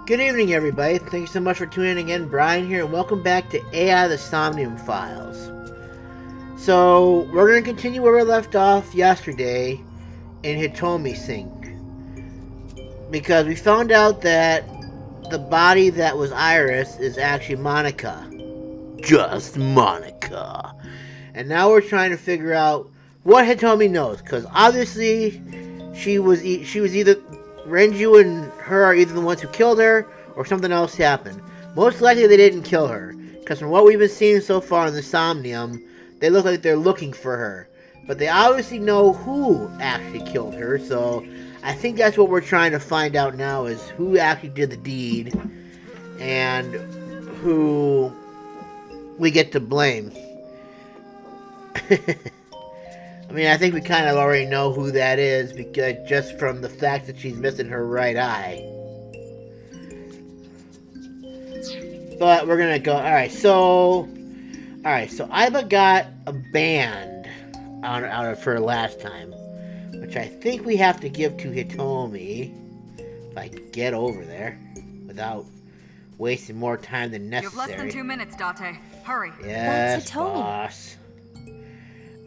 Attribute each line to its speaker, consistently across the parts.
Speaker 1: Good evening, everybody. Thank you so much for tuning in. Brian here, and welcome back to AI the Somnium Files. So, we're going to continue where we left off yesterday in Hitomi Sink. Because we found out that the body that was Iris is actually Monika. Just Monika. And now we're trying to figure out what Hitomi knows. Because obviously, she was either Renju and her are either the ones who killed her, or something else happened. Most likely they didn't kill her, because from what we've been seeing so far in the Somnium, they look like they're looking for her. But they obviously know who actually killed her, so I think that's what we're trying to find out now, is who actually did the deed, and who we get to blame. I mean, I think we kind of already know who that is, because just from the fact that she's missing her right eye. But we're gonna go. Alright, so Aiba got a band out of her last time, which I think we have to give to Hitomi, if I can get over there without wasting more time than necessary.
Speaker 2: You have less than 2 minutes, Date. Hurry.
Speaker 1: Yes,
Speaker 3: that's Hitomi.
Speaker 1: boss.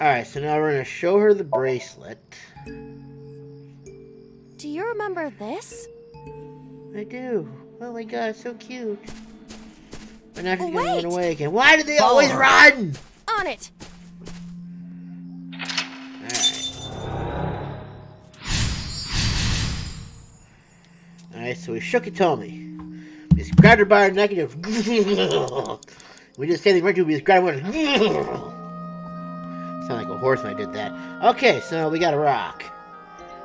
Speaker 1: Alright, so now we're gonna show her the bracelet.
Speaker 3: Do you remember this?
Speaker 1: I do. Oh my god, so cute. But now she's gonna
Speaker 3: Wait.
Speaker 1: run away again. Why do they always run?
Speaker 3: On it!
Speaker 1: Alright, so we shook Hitomi. We just grabbed her by her neck and just... we just say the Renju, we just grabbed her and... Sound like a horse when I did that. Okay, so we got a rock.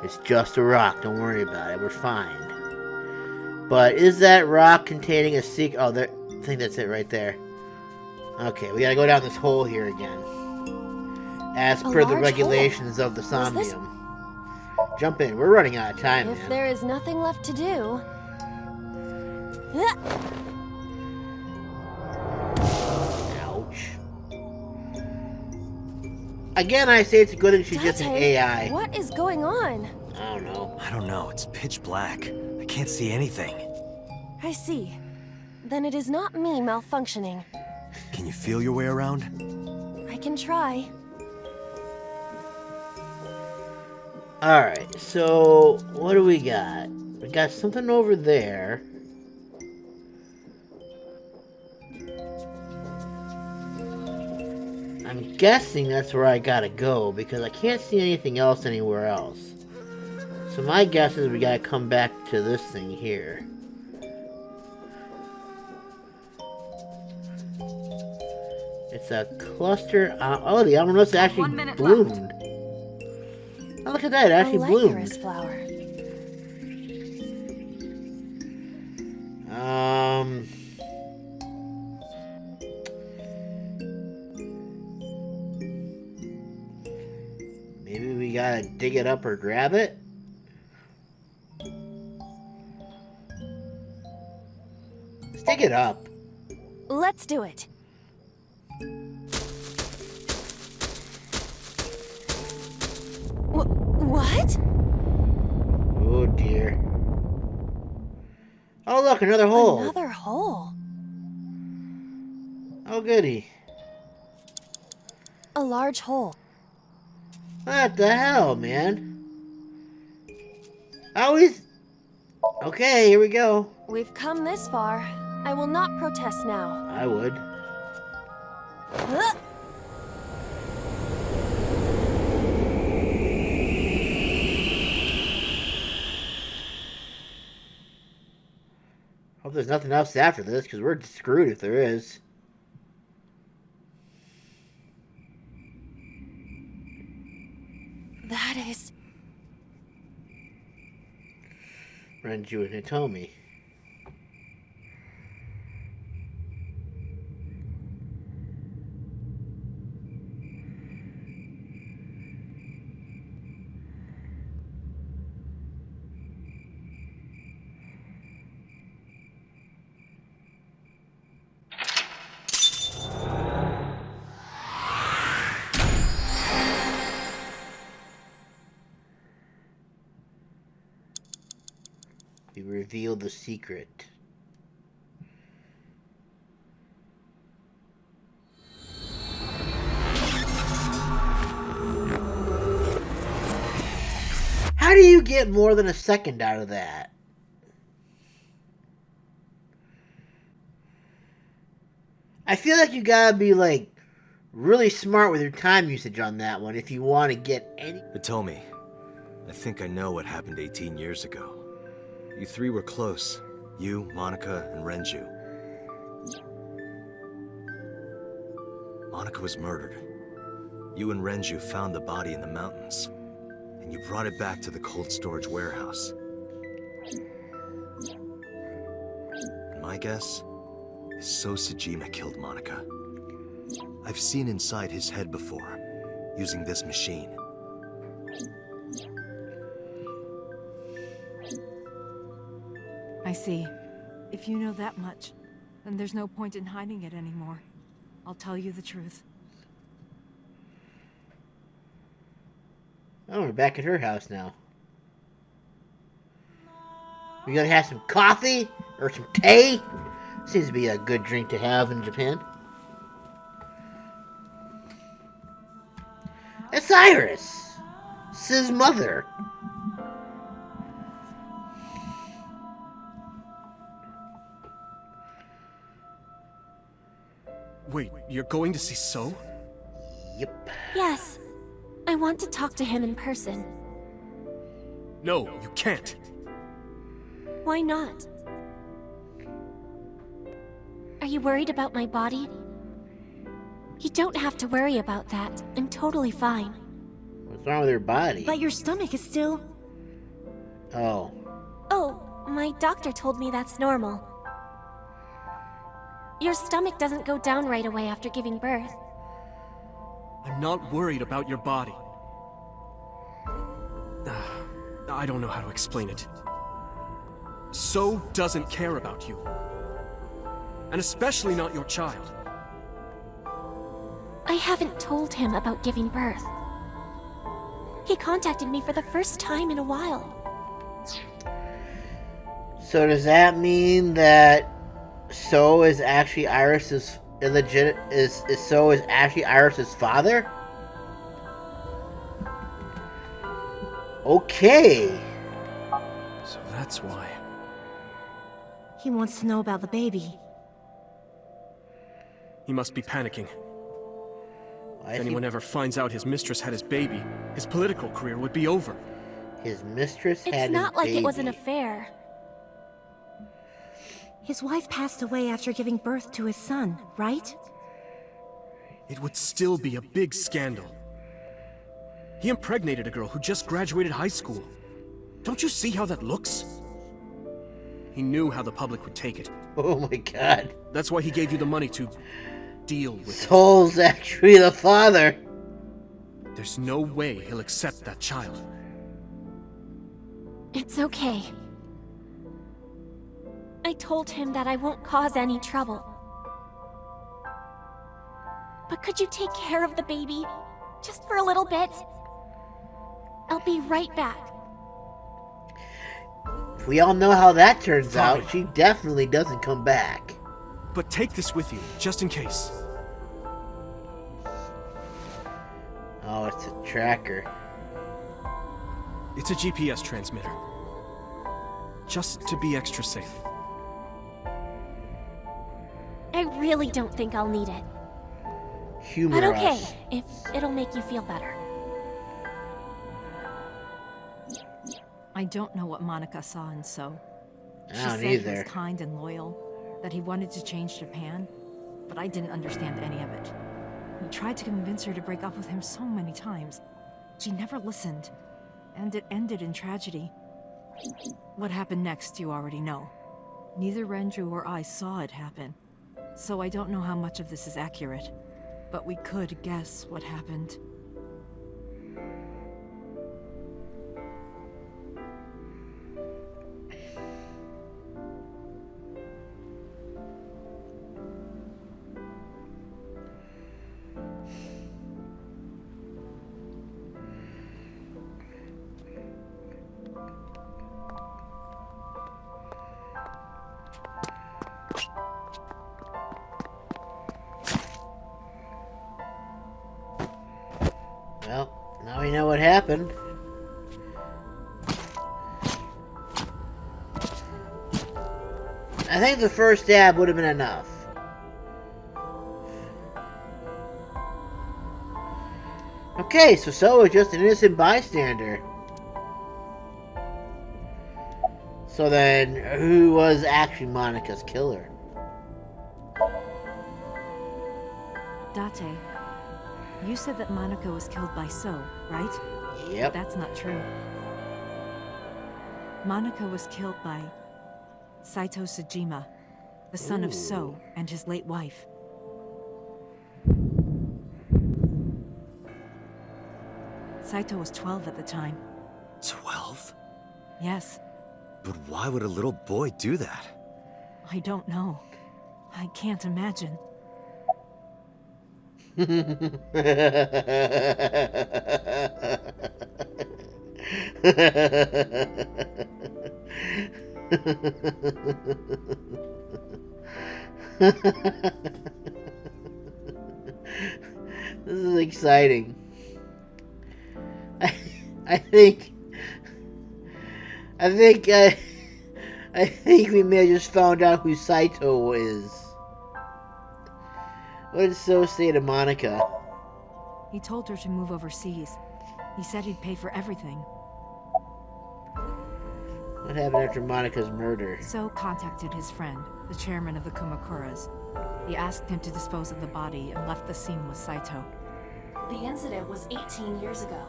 Speaker 1: It's just a rock, don't worry about it, we're fine. But is that rock containing a secret? Oh, there... I think that's it right there. Okay, we gotta go down this hole here again. As per the regulations of the Somnium. Jump in, we're running out of time,
Speaker 3: If
Speaker 1: man.
Speaker 3: there is nothing left to do...
Speaker 1: Ouch. Again, I say it's a good thing she's just an
Speaker 3: Date,
Speaker 1: AI.
Speaker 3: what is going on?
Speaker 1: I don't know.
Speaker 4: I don't know, it's pitch black. I can't see anything.
Speaker 3: I see. Then it is not me malfunctioning.
Speaker 4: Can you feel your way around?
Speaker 3: I can try.
Speaker 1: Alright, so what do we got? We got something over there. I'm guessing that's where I gotta go, because I can't see anything else anywhere else. So my guess is we gotta come back to this thing here. It's a cluster. Oh, the amaryllis actually
Speaker 2: 1 minute
Speaker 1: bloomed. Oh, look at that! It actually
Speaker 3: a
Speaker 1: bloomed.
Speaker 3: licorice flower.
Speaker 1: Maybe we gotta dig it up or grab it. Let's dig it up.
Speaker 3: Let's do it. What?
Speaker 1: Oh dear. Oh look, another hole.
Speaker 3: Another hole.
Speaker 1: Oh goody.
Speaker 3: A large hole.
Speaker 1: What the hell, man? Always. Okay, here we go.
Speaker 3: We've come this far. I will not protest now.
Speaker 1: I would.
Speaker 3: Huh?
Speaker 1: Hope there's nothing else after this, because we're screwed if there is.
Speaker 3: That is...
Speaker 1: Renju and Hitomi. We revealed the secret. get more than a second out of that? I feel like you gotta be, like, really smart with your time usage on that one if you want to get any...
Speaker 4: Hitomi, I think I know what happened 18 years ago. You three were close. You, Monika, and Renju. Monika was murdered. You and Renju found the body in the mountains, and you brought it back to the cold storage warehouse. And my guess is So Sejima killed Monika. I've seen inside his head before, using this machine.
Speaker 5: I see. If you know that much, then there's no point in hiding it anymore. I'll tell you the truth.
Speaker 1: Oh, we're back at her house now. We gotta have some coffee or some tea. Seems to be a good drink to have in Japan. It's Iris! It's his mother.
Speaker 6: Wait, you're going to see So?
Speaker 1: Yep.
Speaker 3: Yes. I want to talk to him in person.
Speaker 6: No, you can't.
Speaker 3: Why not? Are you worried about my body? You don't have to worry about that. I'm totally fine.
Speaker 1: What's wrong with her body?
Speaker 3: But your stomach is still...
Speaker 1: Oh.
Speaker 3: Oh, my doctor told me that's normal. Your stomach doesn't go down right away after giving birth.
Speaker 6: I'm not worried about your body. I don't know how to explain it. So doesn't care about you. And especially not your child.
Speaker 3: I haven't told him about giving birth. He contacted me for the first time in a while.
Speaker 1: So does that mean that So is actually Iris's So is actually Iris's father? Okay.
Speaker 6: So that's why.
Speaker 3: He wants to know about the baby.
Speaker 6: He must be panicking.
Speaker 1: Why
Speaker 6: If
Speaker 1: is
Speaker 6: anyone ever finds out his mistress had his baby, his political career would be over.
Speaker 1: his mistress had
Speaker 3: It's not
Speaker 1: his
Speaker 3: like
Speaker 1: baby.
Speaker 3: it was an affair. His wife passed away after giving birth to his son, right?
Speaker 6: It would still be a big scandal. He impregnated a girl who just graduated high school. Don't you see how that looks? He knew how the public would take it.
Speaker 1: Oh my god.
Speaker 6: That's why he gave you the money to deal with it.
Speaker 1: Soul's actually the father.
Speaker 6: There's no way he'll accept that child.
Speaker 3: It's okay. I told him that I won't cause any trouble. But could you take care of the baby? Just for a little bit? I'll be right back.
Speaker 1: We all know how that turns
Speaker 6: Fine.
Speaker 1: out. She definitely doesn't come back.
Speaker 6: But take this with you, just in case.
Speaker 1: Oh, it's a tracker.
Speaker 6: It's a GPS transmitter. Just to be extra safe.
Speaker 3: I really don't think I'll need it.
Speaker 1: Humor
Speaker 3: But okay,
Speaker 1: us.
Speaker 3: if it'll make you feel better.
Speaker 5: I don't know what Monika saw in So.
Speaker 1: I
Speaker 5: She
Speaker 1: don't
Speaker 5: said he was
Speaker 1: either.
Speaker 5: kind and loyal, that he wanted to change Japan, but I didn't understand any of it. He tried to convince her to break up with him so many times. She never listened, and it ended in tragedy. What happened next, you already know. Neither Renju or I saw it happen, so I don't know how much of this is accurate, but we could guess what happened.
Speaker 1: Well, now we know what happened. I think the first stab would have been enough. Okay, so is just an innocent bystander. So then, who was actually Monika's killer?
Speaker 5: Date, you said that Monika was killed by So, right?
Speaker 1: Yep.
Speaker 5: That's not true. Monika was killed by Saito Sejima, the son of So and his late wife. Saito was 12 at the time.
Speaker 4: 12?
Speaker 5: Yes,
Speaker 4: But why would a little boy do that?
Speaker 5: I don't know. I can't imagine.
Speaker 1: This is exciting. I think we may have just found out who Saito is. What did So say to Monika?
Speaker 5: He told her to move overseas. He said he'd pay for everything.
Speaker 1: What happened after Monika's murder?
Speaker 5: So contacted his friend, the chairman of the Kumakuras. He asked him to dispose of the body and left the scene with Saito.
Speaker 7: The incident was 18 years ago.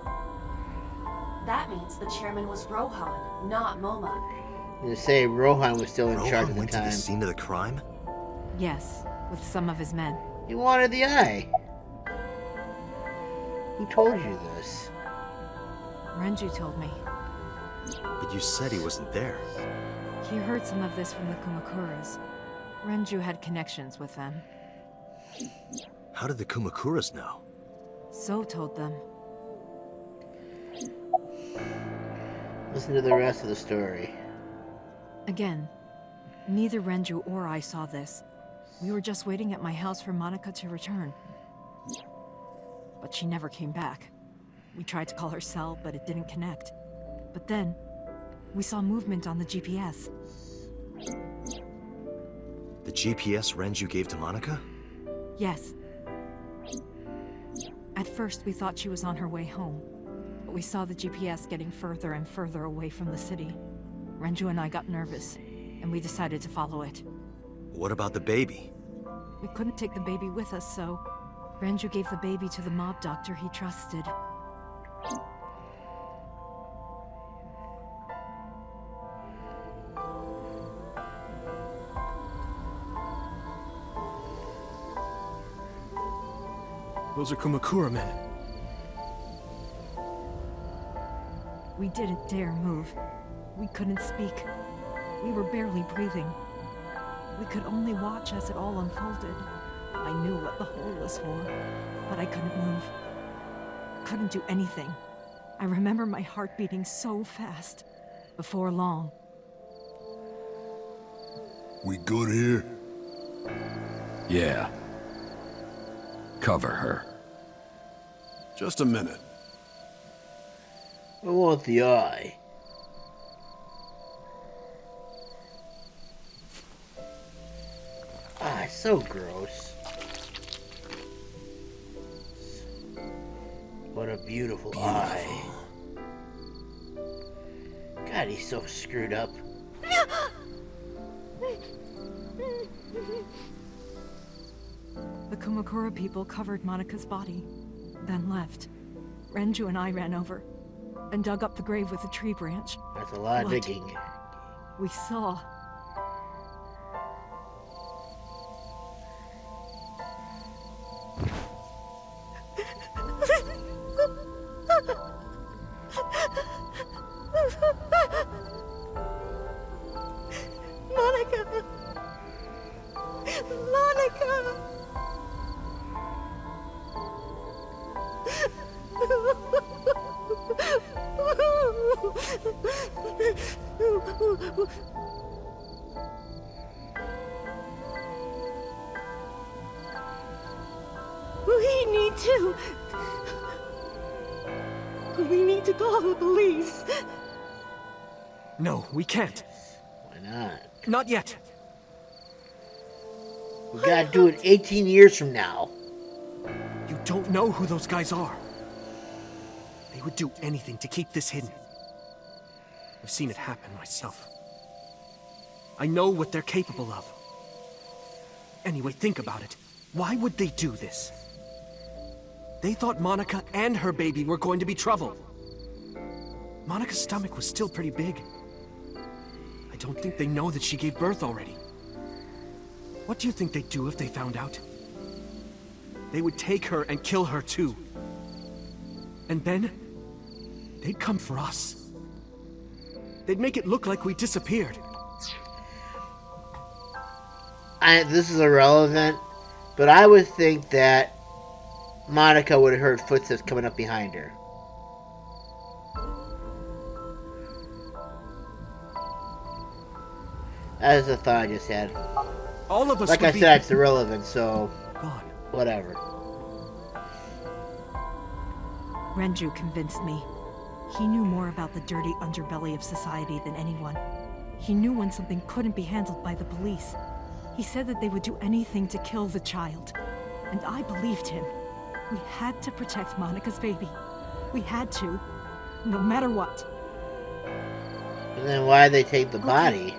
Speaker 7: That means the chairman was Rohan, not Moma.
Speaker 1: They say Rohan was still in charge
Speaker 4: Rohan
Speaker 1: at the
Speaker 4: went to the
Speaker 1: time.
Speaker 4: scene of the crime?
Speaker 5: Yes, with some of his men.
Speaker 1: He wanted the eye. Who told you this?
Speaker 5: Renju told me.
Speaker 4: But you said he wasn't there.
Speaker 5: He heard some of this from the Kumakuras. Renju had connections with them.
Speaker 4: How did the Kumakuras know?
Speaker 5: So told them.
Speaker 1: Listen to the rest of the story.
Speaker 5: Again, neither Renju or I saw this. We were just waiting at my house for Monika to return. But she never came back. We tried to call her cell, but it didn't connect. But then, we saw movement on the GPS.
Speaker 4: The GPS Renju gave to Monika?
Speaker 5: Yes. At first, we thought she was on her way home. But we saw the GPS getting further and further away from the city. Renju and I got nervous, and we decided to follow it.
Speaker 4: What about the baby?
Speaker 5: We couldn't take the baby with us, so Renju gave the baby to the mob doctor he trusted.
Speaker 6: Those are Kumakura men.
Speaker 5: We didn't dare move. We couldn't speak. We were barely breathing. We could only watch as it all unfolded. I knew what the hole was for, but I couldn't move. Couldn't do anything. I remember my heart beating so fast. Before long.
Speaker 8: We good here?
Speaker 9: Yeah. Cover her.
Speaker 8: Just a minute.
Speaker 1: I want the eye. Ah, it's so gross. What a beautiful eye. God, he's so screwed up.
Speaker 5: The Kumakura people covered Monika's body, then left. Renju and I ran over and dug up the grave with a tree branch.
Speaker 1: That's a lot of
Speaker 5: What?
Speaker 1: digging.
Speaker 5: We saw. Monika! Monika!
Speaker 7: We need to call the police.
Speaker 6: No, we can't.
Speaker 1: Why not?
Speaker 6: Not yet.
Speaker 1: We gotta do it 18 years from now.
Speaker 6: You don't know who those guys are. They would do anything to keep this hidden. I've seen it happen myself. I know what they're capable of. Anyway, think about it. Why would they do this? They thought Monika and her baby were going to be trouble. Monika's stomach was still pretty big. I don't think they know that she gave birth already. What do you think they'd do if they found out? They would take her and kill her too. And then, they'd come for us. They'd make it look like we disappeared.
Speaker 1: This is irrelevant, but I would think that Monika would have heard footsteps coming up behind her. That is a thought I just had.
Speaker 6: All of us
Speaker 1: like I said, it's irrelevant, so
Speaker 6: gone.
Speaker 1: Whatever.
Speaker 5: Renju convinced me. He knew more about the dirty underbelly of society than anyone. He knew when something couldn't be handled by the police. He said that they would do anything to kill the child. And I believed him. We had to protect Monika's baby. We had to, no matter what.
Speaker 1: And then why'd they take the body?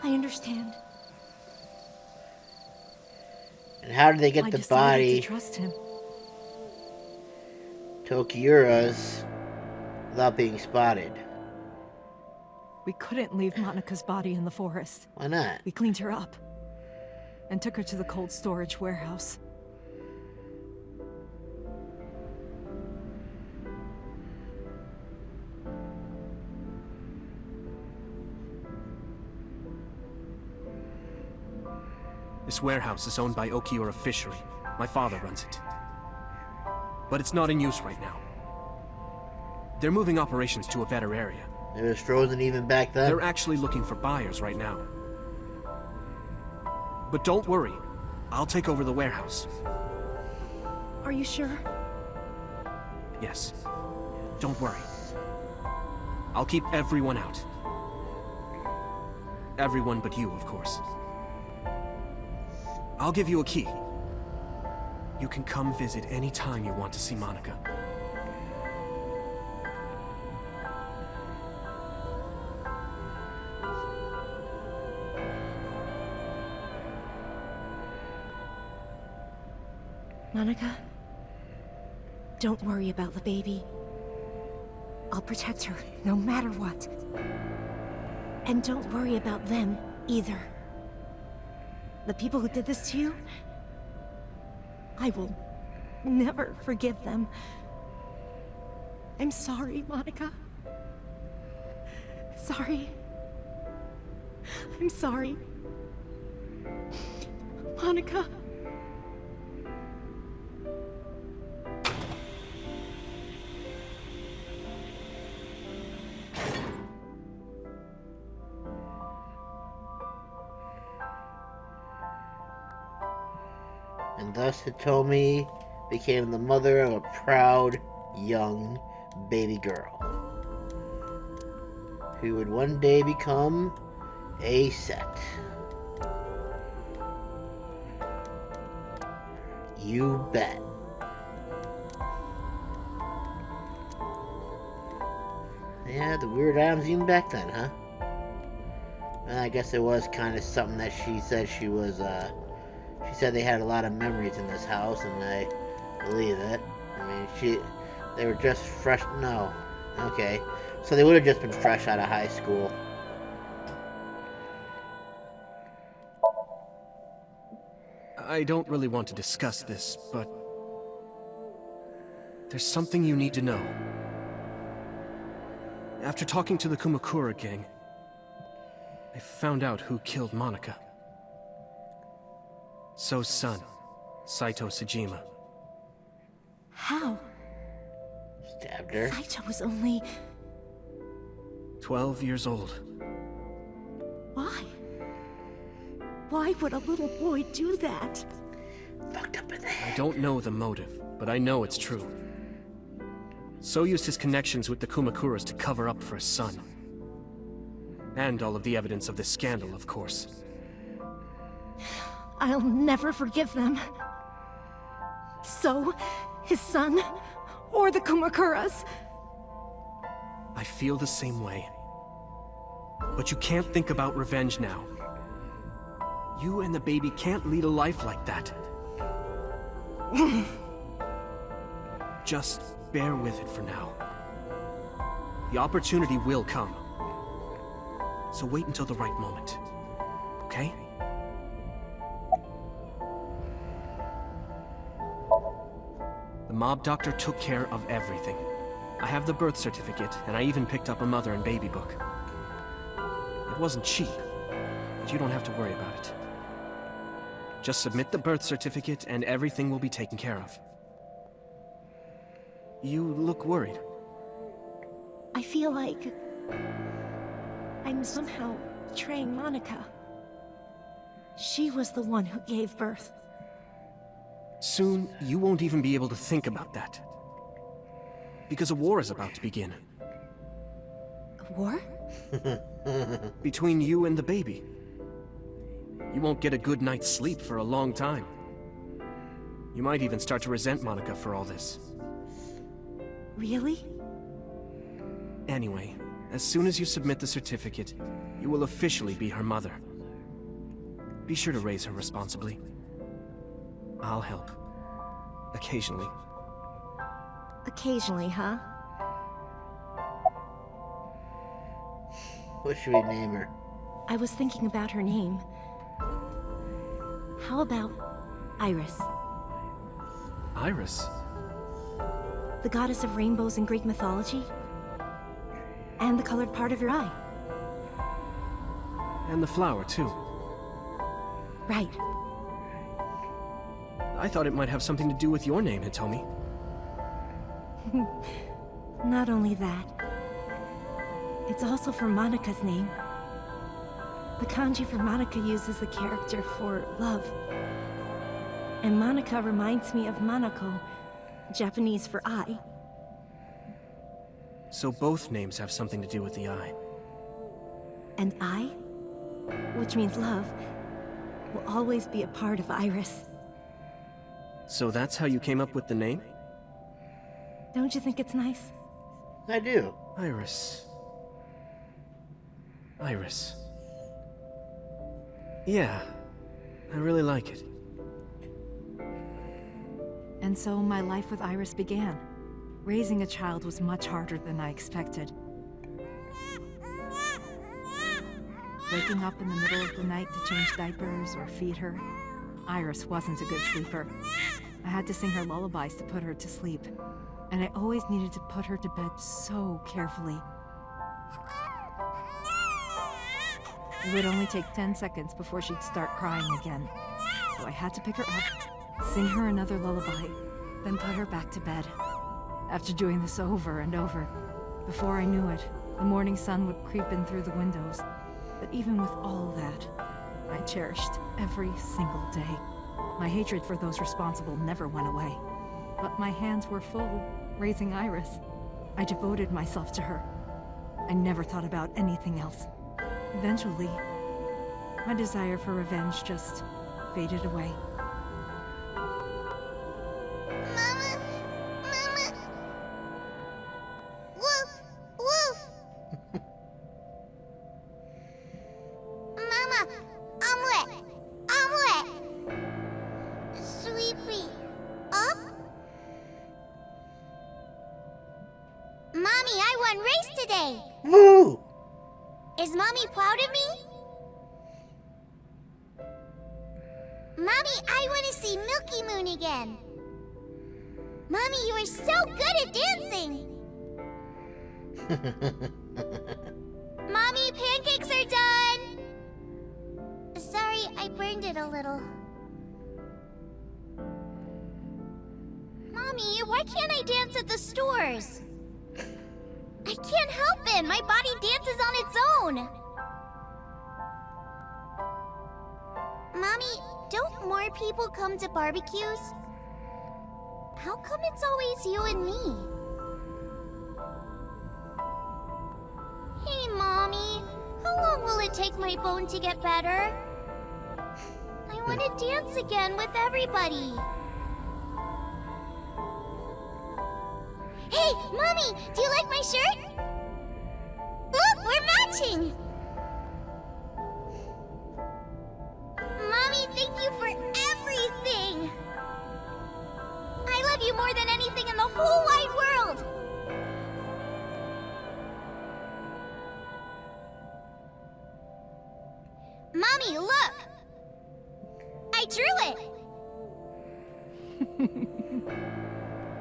Speaker 3: I understand.
Speaker 1: And how did they get the body
Speaker 5: to trust him.
Speaker 1: to Okiura's without being spotted?
Speaker 5: We couldn't leave Monika's body in the forest.
Speaker 1: Why not?
Speaker 5: We cleaned her up and took her to the cold storage warehouse.
Speaker 6: This warehouse is owned by Okiura Fishery. My father runs it. But it's not in use right now. They're moving operations to a better area.
Speaker 1: It was frozen even back then?
Speaker 6: They're actually looking for buyers right now. But don't worry. I'll take over the warehouse.
Speaker 3: Are you sure?
Speaker 6: Yes. Don't worry. I'll keep everyone out. Everyone but you, of course. I'll give you a key. You can come visit any time you want to see Monika.
Speaker 3: Monika, don't worry about the baby. I'll protect her, no matter what. And don't worry about them, either. The people who did this to you, I will never forgive them. I'm sorry, Monika. Sorry. I'm sorry. Monika.
Speaker 1: And thus Hitomi became the mother of a proud, young baby girl who would one day become a Set. You bet. Yeah, the weird items even back then, huh? Well, I guess it was kind of something that she said she was, she said they had a lot of memories in this house, and I believe it. I mean, they were just fresh, no. Okay. So they would have just been fresh out of high school.
Speaker 6: I don't really want to discuss this, but there's something you need to know. After talking to the Kumakura gang, I found out who killed Monika. So's son, Saito Sejima.
Speaker 3: How?
Speaker 1: Stabbed her.
Speaker 3: Saito was only...
Speaker 6: 12 years old.
Speaker 3: Why? Why would a little boy do that?
Speaker 1: Fucked up in the head.
Speaker 6: I don't know the motive, but I know it's true. So used his connections with the Kumakuras to cover up for his son. And all of the evidence of this scandal, of course.
Speaker 3: I'll never forgive them. So, his son, or the Kumakuras.
Speaker 6: I feel the same way. But you can't think about revenge now. You and the baby can't lead a life like that. Just bear with it for now. The opportunity will come. So wait until the right moment. Okay? The mob doctor took care of everything. I have the birth certificate, and I even picked up a mother and baby book. It wasn't cheap, but you don't have to worry about it. Just submit the birth certificate, and everything will be taken care of. You look worried.
Speaker 3: I feel like I'm somehow betraying Monika. She was the one who gave birth.
Speaker 6: Soon, you won't even be able to think about that. Because a war is about to begin.
Speaker 3: A war?
Speaker 6: Between you and the baby. You won't get a good night's sleep for a long time. You might even start to resent Monika for all this.
Speaker 3: Really?
Speaker 6: Anyway, as soon as you submit the certificate, you will officially be her mother. Be sure to raise her responsibly. I'll help. Occasionally.
Speaker 3: Occasionally, huh?
Speaker 1: What should we name her?
Speaker 3: I was thinking about her name. How about Iris?
Speaker 6: Iris?
Speaker 3: The goddess of rainbows in Greek mythology? And the colored part of your eye.
Speaker 6: And the flower, too.
Speaker 3: Right.
Speaker 6: I thought it might have something to do with your name, Hitomi.
Speaker 3: Not only that, it's also for Monika's name. The kanji for Monika uses the character for love. And Monika reminds me of Manako, Japanese for eye.
Speaker 6: So both names have something to do with the eye.
Speaker 3: And I, which means love, will always be a part of Iris.
Speaker 6: So that's how you came up with the name?
Speaker 3: Don't you think it's nice?
Speaker 1: I do.
Speaker 6: Iris. Iris. Yeah, I really like it.
Speaker 5: And so my life with Iris began. Raising a child was much harder than I expected. Waking up in the middle of the night to change diapers or feed her. Iris wasn't a good sleeper. I had to sing her lullabies to put her to sleep. And I always needed to put her to bed so carefully. It would only take 10 seconds before she'd start crying again. So I had to pick her up, sing her another lullaby, then put her back to bed. After doing this over and over, before I knew it, the morning sun would creep in through the windows. But even with all that, I cherished every single day. My hatred for those responsible never went away. But my hands were full, raising Iris. I devoted myself to her. I never thought about anything else. Eventually, my desire for revenge just faded away.
Speaker 10: Mama! Mama! Woof! Woof! Mama! Omelet! Omelet! Sweepy! Up? Mommy, I won race today!
Speaker 1: Woo!
Speaker 10: Is Mommy proud of me? Mommy, I want to see Milky Moon again. Mommy, you are so good at dancing. Mommy, pancakes are done. Sorry, I burned it a little. Mommy, why can't I dance at the stores? I can't help it. My body dances on its own. Mommy, don't more people come to barbecues? How come it's always you and me? Hey, Mommy. How long will it take my bone to get better? I want to dance again with everybody. Hey, Mommy, do you like my shirt? Look, we're matching! Mommy, thank you for everything! I love you more than anything in the whole wide world! Mommy, look! I drew it!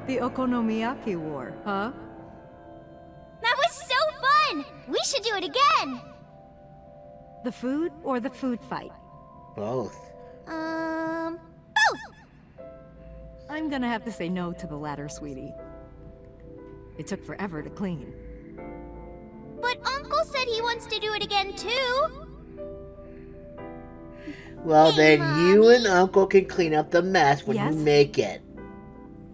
Speaker 5: The Okonomiyaki War, huh?
Speaker 10: That was so fun! We should do it again!
Speaker 5: The food or the food fight?
Speaker 1: Both.
Speaker 10: Both!
Speaker 5: I'm gonna have to say no to the latter, sweetie. It took forever to clean.
Speaker 10: But Uncle said he wants to do it again too!
Speaker 1: Well,
Speaker 10: Hey,
Speaker 1: then you
Speaker 10: Mommy.
Speaker 1: and Uncle can clean up the mess when
Speaker 5: Yes?
Speaker 1: you make it.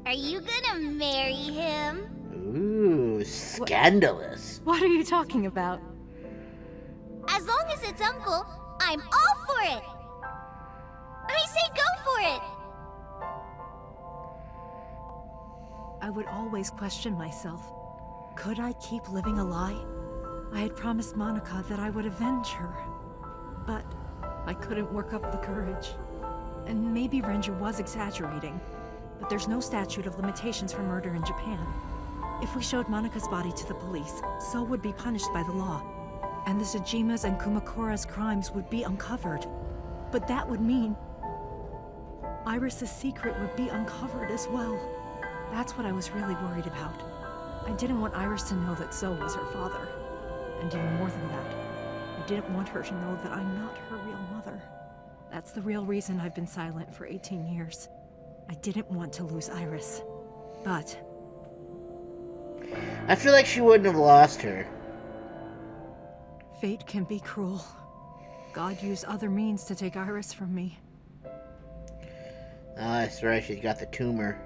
Speaker 10: Are you gonna marry him?
Speaker 1: Ooh, scandalous.
Speaker 5: What are you talking about?
Speaker 10: As long as it's Uncle, I'm all for it! I say go for it!
Speaker 5: I would always question myself. Could I keep living a lie? I had promised Monika that I would avenge her. But I couldn't work up the courage. And maybe Ranger was exaggerating. But there's no statute of limitations for murder in Japan. If we showed Monika's body to the police, so would be punished by the law. And the Tsujima's and Kumakura's crimes would be uncovered. But that would mean Iris's secret would be uncovered as well. That's what I was really worried about. I didn't want Iris to know that So was her father. And even more than that, I didn't want her to know that I'm not her real mother. That's the real reason I've been silent for 18 years. I didn't want to lose Iris. But
Speaker 1: I feel like she wouldn't have lost her.
Speaker 5: fate can be cruel. God used other means to take Iris from me.
Speaker 1: Ah, that's right, she's got the tumor.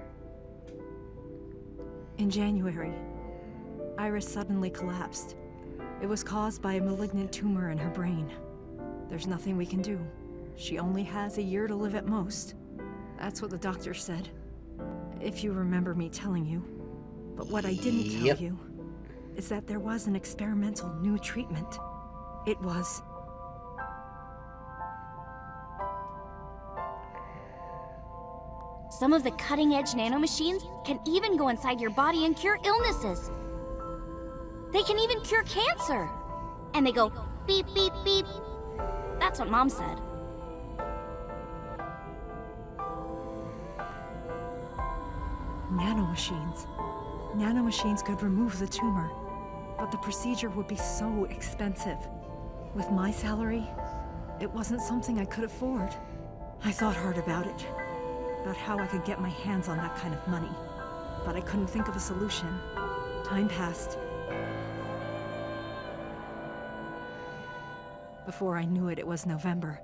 Speaker 5: In January, Iris suddenly collapsed. It was caused by a malignant tumor in her brain. There's nothing we can do. She only has a year to live at most. That's what the doctor said. If you remember me telling you. But what I didn't tell you is that there was an experimental new treatment. It was...
Speaker 10: Some of the cutting-edge nanomachines can even go inside your body and cure illnesses. They can even cure cancer. And they go beep, beep, beep. That's what Mom said.
Speaker 5: Nanomachines. Nanomachines could remove the tumor, but the procedure would be so expensive. With my salary, it wasn't something I could afford. I thought hard about it, about how I could get my hands on that kind of money, but I couldn't think of a solution. Time passed. Before I knew it, it was November.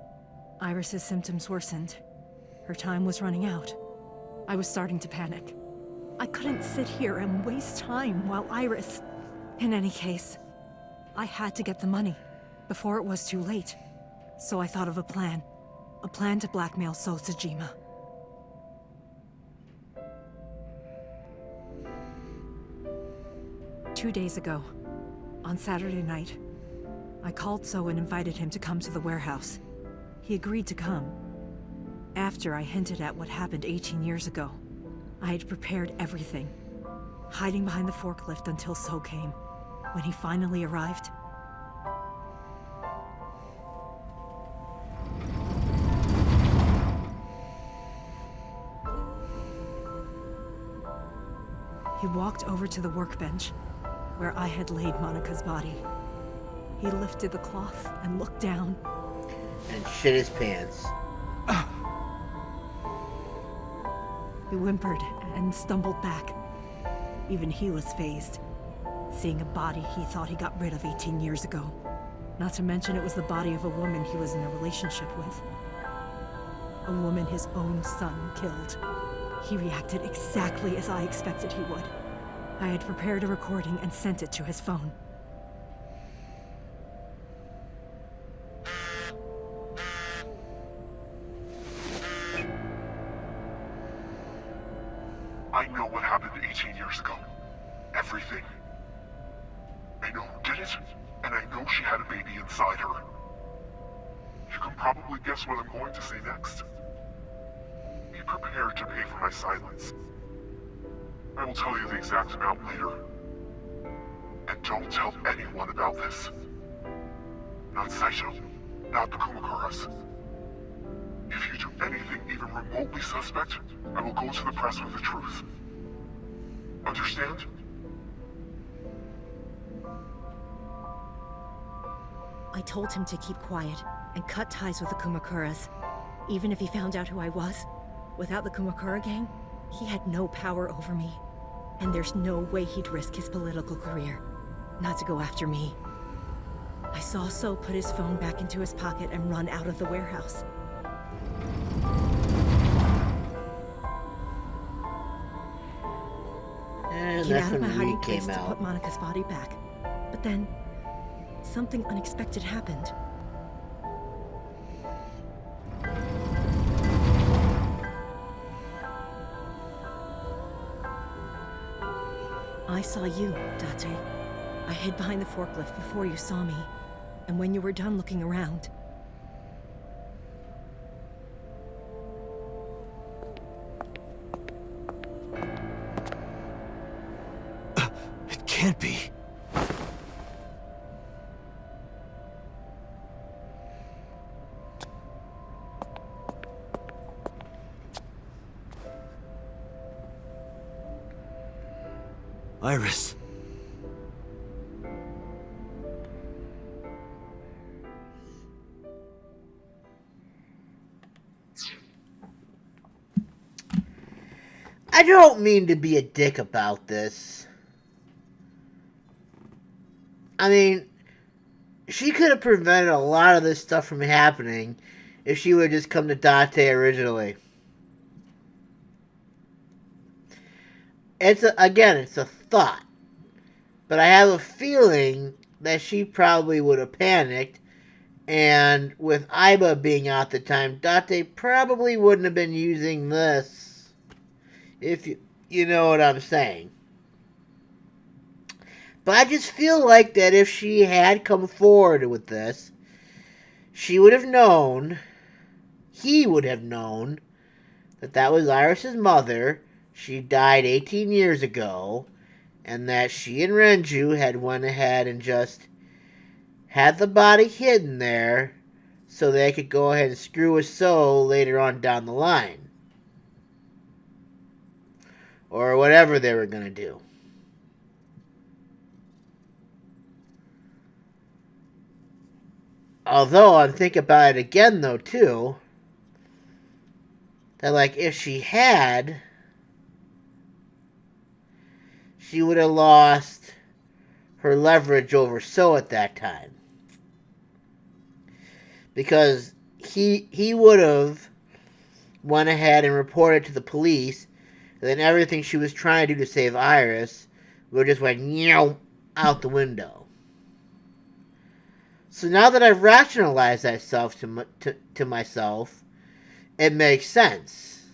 Speaker 5: Iris's symptoms worsened. Her time was running out. I was starting to panic. I couldn't sit here and waste time while Iris... In any case, I had to get the money before it was too late. So I thought of a plan. A plan to blackmail So Tsujima. Two days ago, on Saturday night, I called So and invited him to come to the warehouse. He agreed to come. After I hinted at what happened 18 years ago, I had prepared everything, hiding behind the forklift until So came. When he finally arrived, he walked over to the workbench where I had laid Monika's body. He lifted the cloth and looked down.
Speaker 1: And shit his pants.
Speaker 5: He whimpered and stumbled back. Even he was fazed, seeing a body he thought he got rid of 18 years ago. Not to mention it was the body of a woman he was in a relationship with. A woman his own son killed. He reacted exactly as I expected he would. I had prepared a recording and sent it to his phone.
Speaker 11: I know what happened 18 years ago. Everything. I know who did it, and I know she had a baby inside her. You can probably guess what I'm going to say next. Be prepared to pay for my silence. I will tell you the exact amount later. And don't tell anyone about this. Not Saito, not the Kumakuras. If you do anything even remotely suspect, I will go to the press with the truth. Understand?
Speaker 3: I told him to keep quiet and cut ties with the Kumakuras. Even if he found out who I was, without the Kumakura gang, he had no power over me. And there's no way he'd risk his political career, not to go after me. I saw So put his phone back into his pocket and run out of the warehouse.
Speaker 1: And
Speaker 3: Came
Speaker 1: that's
Speaker 3: out of my
Speaker 1: when
Speaker 3: hiding
Speaker 1: we
Speaker 3: place
Speaker 1: came
Speaker 3: to put
Speaker 1: out.
Speaker 3: Monika's body back. But then, something unexpected happened. I saw you, Date. I hid behind the forklift before you saw me. And when you were done looking around...
Speaker 4: It can't be. Iris.
Speaker 1: I don't mean to be a dick about this. I mean, she could have prevented a lot of this stuff from happening if she would have just come to Date originally. It's a thought. But I have a feeling that she probably would have panicked, and with Iba being out at the time, Date probably wouldn't have been using this. If you know what I'm saying. But I just feel like that if she had come forward with this, she would have known, he would have known, that that was Iris's mother. She died 18 years ago, and that she and Renju had went ahead and just had the body hidden there so they could go ahead and screw with So later on down the line. Or whatever they were going to do. Although, I'm thinking about it again, though, too. That, like, if she had, she would have lost her leverage over So at that time. Because he would have went ahead and reported to the police. And then everything she was trying to do to save Iris would just went out the window. So now that I've rationalized that to myself, it makes sense.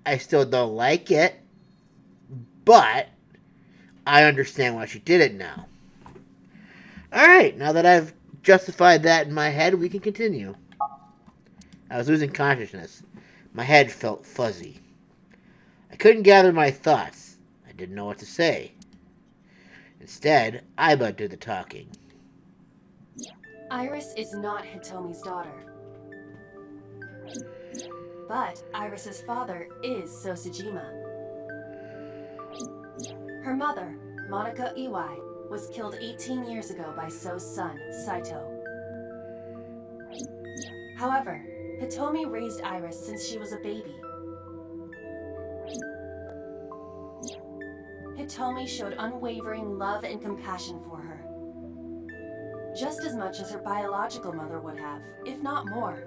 Speaker 1: I still don't like it, but I understand why she did it now. Alright, now that I've justified that in my head, we can continue. I was losing consciousness. My head felt fuzzy. I couldn't gather my thoughts. I didn't know what to say. Instead, Iba did the talking.
Speaker 7: Iris is not Hitomi's daughter. But Iris's father is Sosajima. Her mother, Monika Iwai, was killed 18 years ago by So's son, Saito. However, Hitomi raised Iris since she was a baby. Hitomi showed unwavering love and compassion for her. Just as much as her biological mother would have, if not more.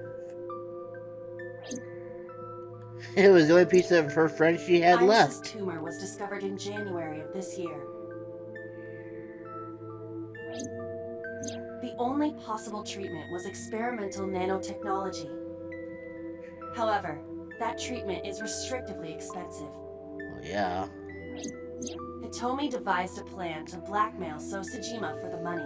Speaker 1: It was the only piece of her friend she had
Speaker 7: Iris's
Speaker 1: left.
Speaker 7: tumor was discovered in January of this year. The only possible treatment was experimental nanotechnology. However, that treatment is restrictively expensive.
Speaker 1: Oh, yeah.
Speaker 7: Hitomi devised a plan to blackmail Sosajima for the money.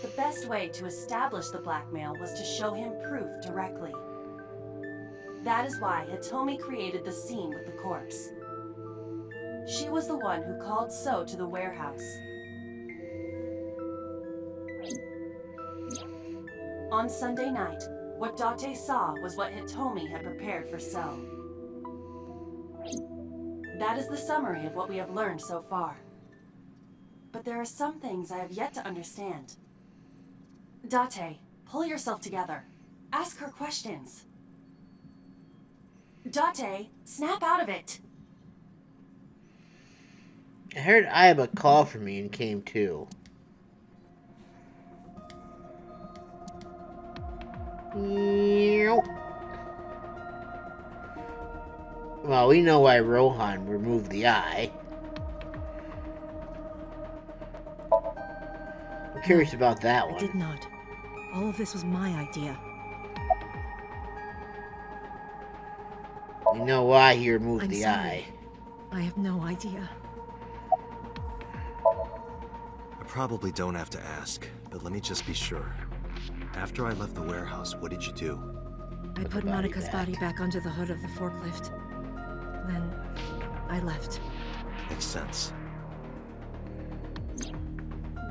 Speaker 7: The best way to establish the blackmail was to show him proof directly. That is why Hitomi created the scene with the corpse. She was the one who called So to the warehouse. On Sunday night, what Date saw was what Hitomi had prepared for So. That is the summary of what we have learned so far. But there are some things I have yet to understand. Date, pull yourself together. Ask her questions. Date, snap out of it!
Speaker 1: I heard Iba call for me and came too. Well, we know why Rohan removed the eye. I'm curious about that one.
Speaker 5: I did not. All of this was my idea.
Speaker 1: We know why he removed
Speaker 5: I'm
Speaker 1: the
Speaker 5: sorry.
Speaker 1: eye.
Speaker 5: I have no idea.
Speaker 4: I probably don't have to ask, but let me just be sure. After I left the warehouse, what did you do?
Speaker 5: I put Monika's body back onto the hood of the forklift. Then I left.
Speaker 4: Makes sense.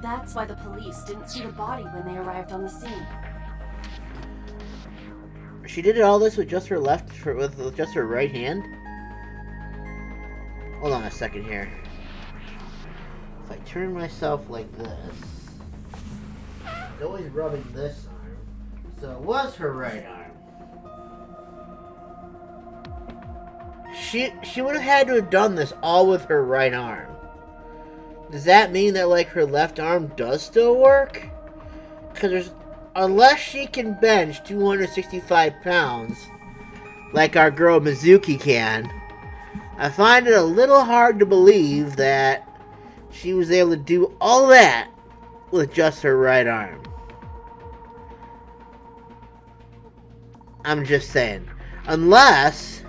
Speaker 7: That's why the police didn't see the body when they arrived on the scene.
Speaker 1: She did all this with just her with just her right hand? Hold on a second here. If I turn myself like this, it's always rubbing this arm, so it was her right arm. She would have had to have done this all with her right arm. Does that mean that like her left arm does still work? Because unless she can bench 265 pounds, like our girl Mizuki can, I find it a little hard to believe that she was able to do all that with just her right arm. I'm just saying. Unless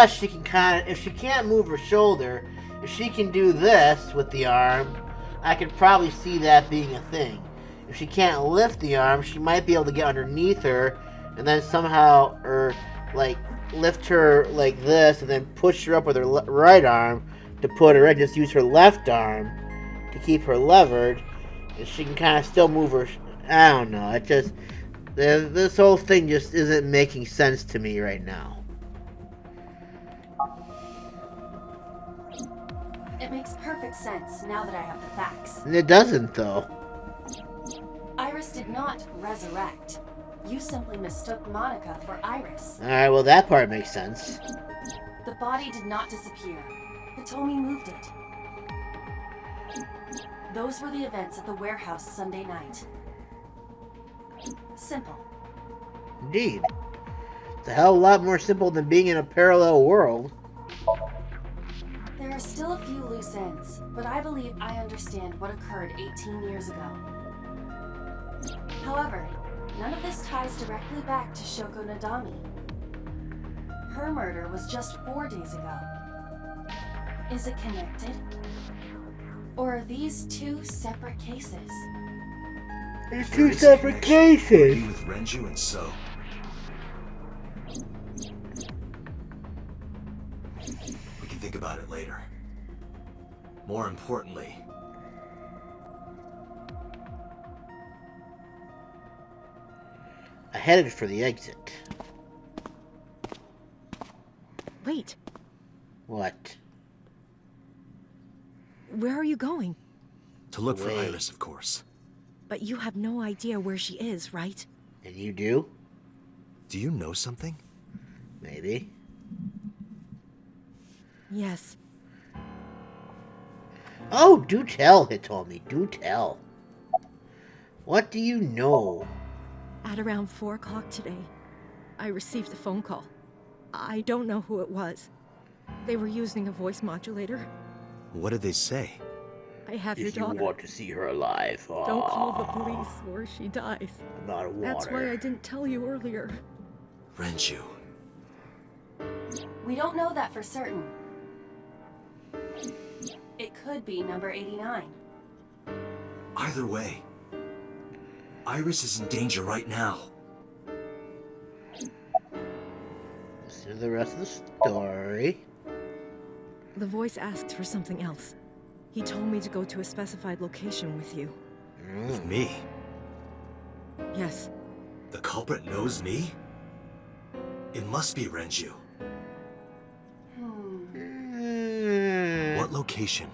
Speaker 1: she can if she can't move her shoulder, if she can do this with the arm, I could probably see that being a thing. If she can't lift the arm, she might be able to get underneath her and then somehow, lift her like this and then push her up with her right arm to put her in. Just use her left arm to keep her levered, and she can kind of still move her. I don't know. It just this whole thing just isn't making sense to me right now.
Speaker 7: It makes perfect sense now that I have the facts.
Speaker 1: And it doesn't, though.
Speaker 7: Iris did not resurrect. You simply mistook Monika for Iris.
Speaker 1: Alright, well that part makes sense.
Speaker 7: The body did not disappear. Hitomi moved it. Those were the events at the warehouse Sunday night. Simple.
Speaker 1: Indeed. It's a hell of a lot more simple than being in a parallel world.
Speaker 7: There are still a few loose ends, but I believe I understand what occurred 18 years ago. However, none of this ties directly back to Shoko Nadami. Her murder was just 4 days ago. Is it connected? Or are these two separate cases?
Speaker 1: There's two separate cases!
Speaker 4: With Renju and So. We can think about it later. More importantly,
Speaker 1: I headed for the exit.
Speaker 5: Wait,
Speaker 1: What?
Speaker 5: where are you going?
Speaker 4: to look for
Speaker 1: Wait.
Speaker 4: Iris, of course.
Speaker 5: But you have no idea where she is, right?
Speaker 1: And you do?
Speaker 4: Do you know something?
Speaker 1: Maybe.
Speaker 5: Yes.
Speaker 1: Oh, do tell, Hitomi. Do tell. What do you know?
Speaker 5: At around 4 o'clock today, I received a phone call. I don't know who it was. They were using a voice modulator.
Speaker 4: What did they say?
Speaker 3: I have your
Speaker 1: If you
Speaker 3: daughter.
Speaker 1: want to see her alive.
Speaker 3: Don't call the police or she dies.
Speaker 1: I'm out of water.
Speaker 3: That's why I didn't tell you earlier.
Speaker 4: Renju.
Speaker 7: We don't know that for certain. It could be number 89.
Speaker 4: Either way, Iris is in danger right now.
Speaker 1: Listen to the rest of the story.
Speaker 5: The voice asked for something else. He told me to go to a specified location with you.
Speaker 4: With me?
Speaker 5: Yes.
Speaker 4: The culprit knows me? It must be Renju. What location?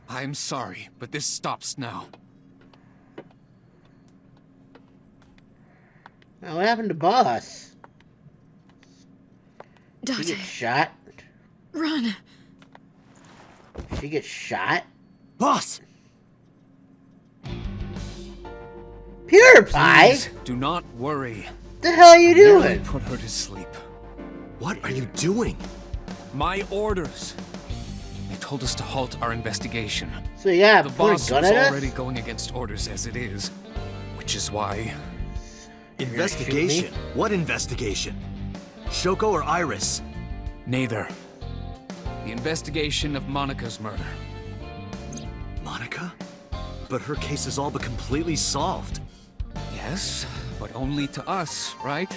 Speaker 12: I'm sorry, but this stops now.
Speaker 1: Now, what happened to Boss? Did
Speaker 5: Dante,
Speaker 1: she get shot?
Speaker 5: run!
Speaker 1: She get shot?
Speaker 4: Boss!
Speaker 1: Pewter-Pie?
Speaker 12: Please, do not worry.
Speaker 1: The hell are you
Speaker 12: Merely
Speaker 1: doing?
Speaker 12: put her to sleep.
Speaker 4: What are you doing?
Speaker 12: My orders. They told us to halt our investigation.
Speaker 1: So yeah,
Speaker 12: The
Speaker 1: point
Speaker 12: boss
Speaker 1: a gun
Speaker 12: was
Speaker 1: at us?
Speaker 12: already going against orders as it is, which is why...
Speaker 4: Investigation? What investigation? Shoko or Iris?
Speaker 12: Neither. The investigation of Monika's murder.
Speaker 4: Monika? But her case is all but completely solved.
Speaker 12: Yes, but only to us, right?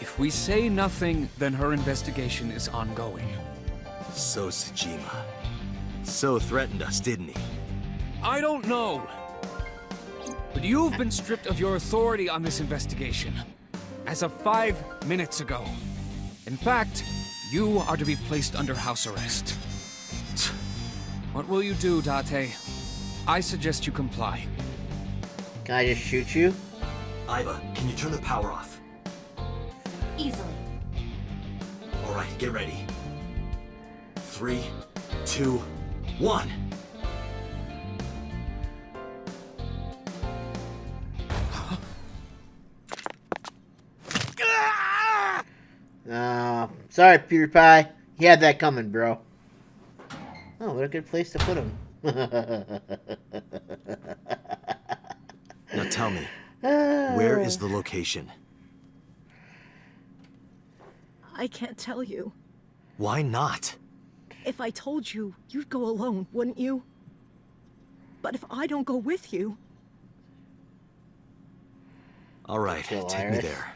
Speaker 12: If we say nothing, then her investigation is ongoing.
Speaker 4: So Tsujima. So threatened us, didn't he?
Speaker 12: I don't know. But you've been stripped of your authority on this investigation. As of 5 minutes ago. In fact, you are to be placed under house arrest. What will you do, Date? I suggest you comply.
Speaker 1: Can I just shoot you?
Speaker 4: Iva, can you turn the power off?
Speaker 7: Easily.
Speaker 4: Alright, get ready. 3, 2, 1.
Speaker 1: Sorry, Pewter-Pie. You had that coming, bro. Oh, what a good place to put him.
Speaker 4: Now tell me, where is the location?
Speaker 5: I can't tell you.
Speaker 4: Why not?
Speaker 5: If I told you, you'd go alone, wouldn't you? But if I don't go with you...
Speaker 4: Alright,
Speaker 1: Kill
Speaker 4: take
Speaker 1: Iris.
Speaker 4: me there.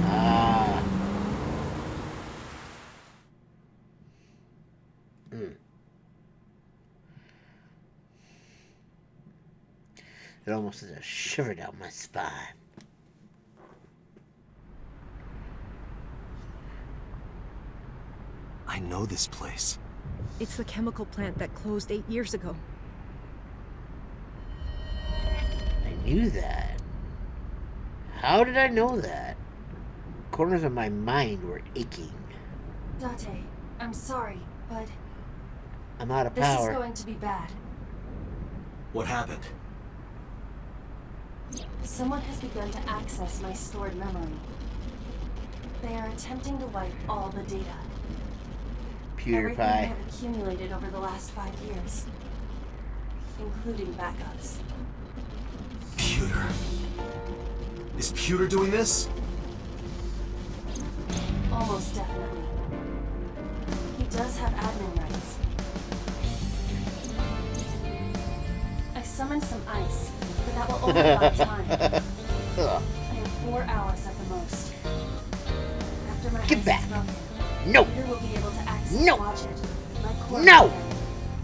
Speaker 1: Ah. It almost is a shiver down my spine.
Speaker 4: I know this place.
Speaker 5: It's the chemical plant that closed 8 years ago.
Speaker 1: I knew that. How did I know that? Corners of my mind were aching.
Speaker 7: Date, I'm sorry, but
Speaker 1: I'm out of
Speaker 7: this
Speaker 1: power.
Speaker 7: is going to be bad.
Speaker 4: What happened?
Speaker 7: Someone has begun to access my stored memory. They are attempting to wipe all the data. Everything I
Speaker 1: Pewter-Pie.
Speaker 7: have accumulated over the last 5 years, including backups.
Speaker 4: Pewter. Is Pewter doing this?
Speaker 7: Almost definitely. He does have admin rights. I summoned some ice, but that will only buy time. I have 4 hours at the most. After my
Speaker 1: Get
Speaker 7: ice
Speaker 1: back.
Speaker 7: is broken,
Speaker 1: No!
Speaker 7: Peter will be able to access
Speaker 1: No.
Speaker 7: Watch It, like Corey
Speaker 1: No!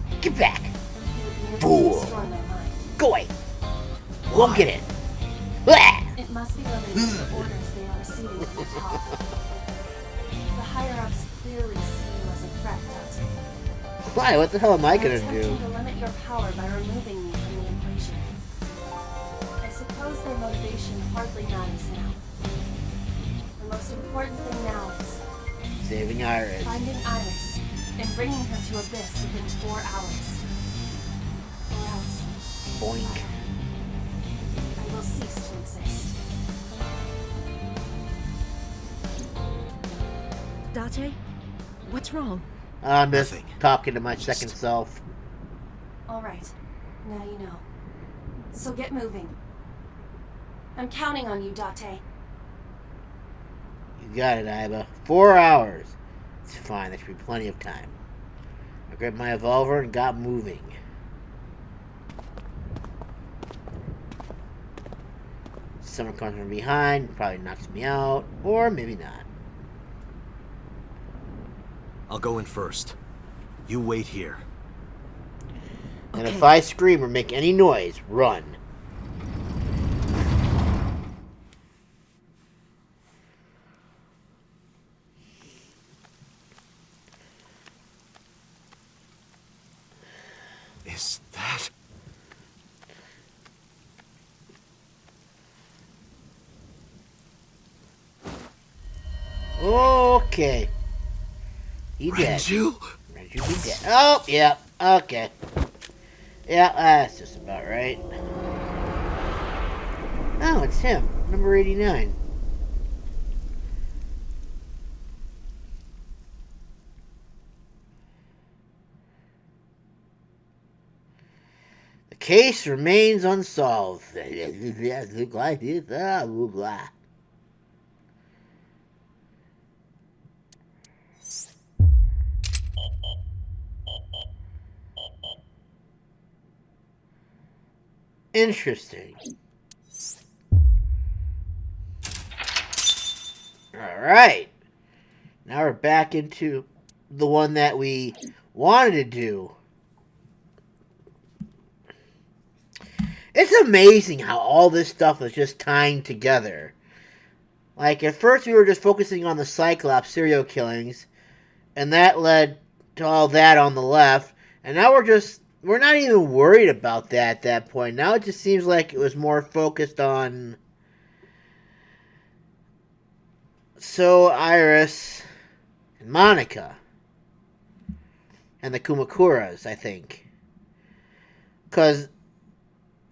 Speaker 7: did.
Speaker 1: Get back!
Speaker 7: He would be able
Speaker 1: Fool.
Speaker 7: to destroy my mind.
Speaker 1: Go away! Won't get in. Blah!
Speaker 7: It must be limited to the orders they are receiving from the top. The higher-ups clearly see you as a threat, Dante.
Speaker 1: Why? What the hell am I
Speaker 7: They're
Speaker 1: gonna do?
Speaker 7: attempting to limit your power by removing me from the equation. I suppose their motivation hardly matters now. The most important thing now is
Speaker 1: Saving Iris.
Speaker 7: finding Iris and bringing her to Abyss within 4 hours. Or else
Speaker 1: Boink.
Speaker 7: I will cease to exist.
Speaker 5: Date? What's wrong?
Speaker 1: I'm just
Speaker 4: Nothing.
Speaker 1: talking to my second self.
Speaker 7: Alright, now you know. So get moving. I'm counting on you, Date.
Speaker 1: You got it, Iba. 4 hours. It's fine, there should be plenty of time. I grabbed my revolver and got moving. Someone comes from behind, probably knocks me out, or maybe not.
Speaker 4: I'll go in first. You wait here.
Speaker 1: And if I scream or make any noise, run.
Speaker 4: Is that...
Speaker 1: Okay. He dead.
Speaker 4: Renju?
Speaker 1: Renju be dead. Oh, yeah. Okay. Yeah, that's just about right. Oh, it's him. Number 89. The case remains unsolved. Look like this. Blah, blah. Interesting. Alright. Now we're back into the one that we wanted to do. It's amazing how all this stuff is just tying together. Like, at first we were just focusing on the Cyclops serial killings, and that led to all that on the left, and now we're not even worried about that at that point. Now it just seems like it was more focused on Iris and Monika and the Kumakuras, I think. Because,